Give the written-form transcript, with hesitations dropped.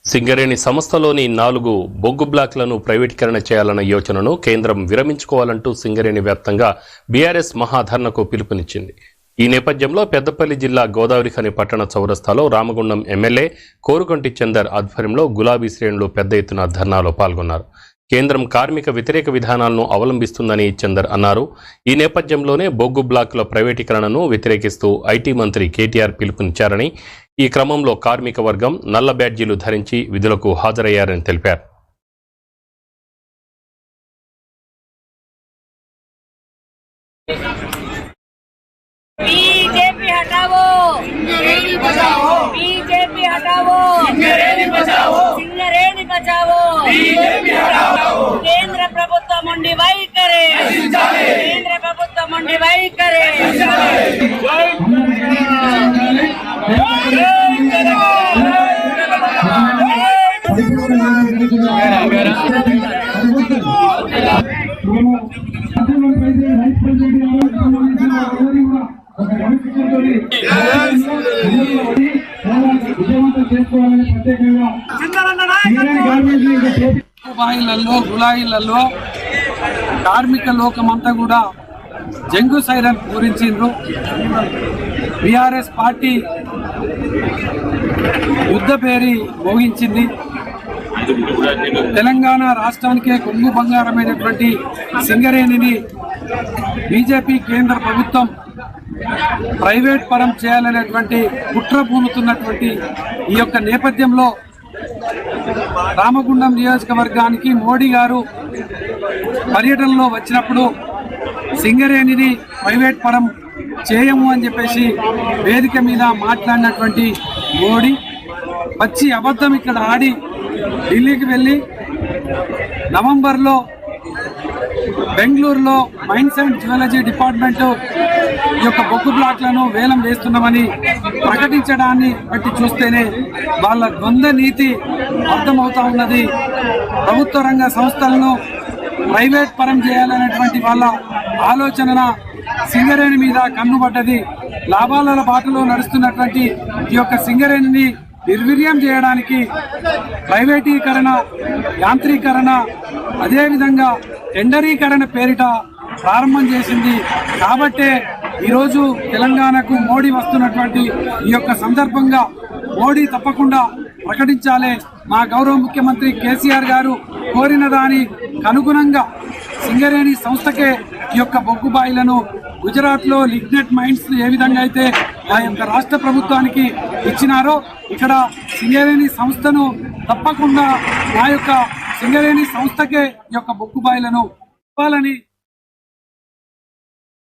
సింగరేణి సంస్థలోని 4 బొగ్గు బ్లాక్లను ప్రైవేటీకరణ చేయాలన్న యోచనను కేంద్రం విరమించుకోవాలంటూ సింగరేణి వ్యాప్తంగా బీఆర్ఎస్ మహాధర్నాకు పిలుపునిచ్చింది. ఈ నేపథ్యంలో పెద్దపల్లి జిల్లా గోదావరిఖని పట్టణ చౌరస్తాలో రామగుండం ఎమ్మెల్యే కోరుగంటి చందర్ ఆధ్వర్యంలో గులాబీ శ్రేణులు పెద్ద ఎత్తున ధర్నాలో పాల్గొన్నారు. కేంద్రం కార్మిక వ్యతిరేక విధానాలను అవలంబిస్తుందని చందర్ అన్నారు. ఈ నేపథ్యంలోనే బొగ్గు బ్లాకుల ప్రైవేటీకరణను వ్యతిరేకిస్తూ ఐటీ మంత్రి కేటీఆర్ పిలుపునిచ్చారని, ఈ క్రమంలో కార్మిక వర్గం నల్ల బ్యాడ్జీలు ధరించి విధులకు హాజరయ్యారని తెలిపారు. बीजेपी हटाओ, बीजेपी हटाओ, सिंगरेणी बचाओ, बीजेपी हटाओ, केंद्र प्रभुत्व मंडी वाई करे, केंद्र प्रभुत्व मंडी वाई करे, గులాయిలలో కార్మిక లోకమంతా కూడా జంగు సైరన్ పూరించిండ్రు. బీఆర్ఎస్ పార్టీ యుద్ధ పేరి మోగించింది. తెలంగాణ రాష్ట్రానికే కొంగు బంగారమైనటువంటి సింగరేణిని బీజేపీ కేంద్ర ప్రభుత్వం ప్రైవేట్ పరం చేయాలనేటువంటి కుట్ర పూనుతున్నటువంటి ఈ యొక్క నేపథ్యంలో రామగుండం నియోజకవర్గానికి మోడీ గారు పర్యటనలో వచ్చినప్పుడు సింగరేణిని ప్రైవేట్ పరం చేయము అని చెప్పేసి వేదిక మీద మాట్లాడినటువంటి మోడీ వచ్చి అబద్ధం ఇక్కడ ఆడి ఢిల్లీకి వెళ్ళి నవంబర్లో బెంగళూరులో మైన్స్ అండ్ జ్యువెలరీ డిపార్ట్మెంట్ ఈ యొక్క బొగ్గు బ్లాక్లను వేలం వేస్తున్నామని ప్రకటించడాన్ని బట్టి చూస్తేనే వాళ్ళ ద్వంద్వ నీతి అర్థమవుతా ఉన్నది. ప్రభుత్వ రంగ సంస్థలను ప్రైవేట్ పరం చేయాలనేటువంటి వాళ్ళ ఆలోచన సింగరేణి మీద కన్నుబడ్డది. లాభాల బాటలో నడుస్తున్నటువంటి ఈ యొక్క సింగరేణిని నిర్వీర్యం చేయడానికి ప్రైవేటీకరణ, యాంత్రీకరణ, అదేవిధంగా టెండరీకరణ పేరిట ప్రారంభం చేసింది. కాబట్టే ఈరోజు తెలంగాణకు మోడీ వస్తున్నటువంటి ఈ యొక్క సందర్భంగా మోడీ తప్పకుండా ప్రకటించాలి. మా గౌరవ ముఖ్యమంత్రి కేసీఆర్ గారు కోరిన దానికి అనుగుణంగా సింగరేణి సంస్థకే ఈ యొక్క బొగ్గు బాయిలను గుజరాత్లో లిగ్నెట్ మైన్స్ ఏ విధంగా అయితే ఆ యొక్క రాష్ట్ర ప్రభుత్వానికి ఇచ్చినారో ఇక్కడ సింగరేణి సంస్థను తప్పకుండా ఆ యొక్క సింగరేణి సంస్థకే ఈ యొక్క బొగ్గు బాయిలను ఇవ్వాలని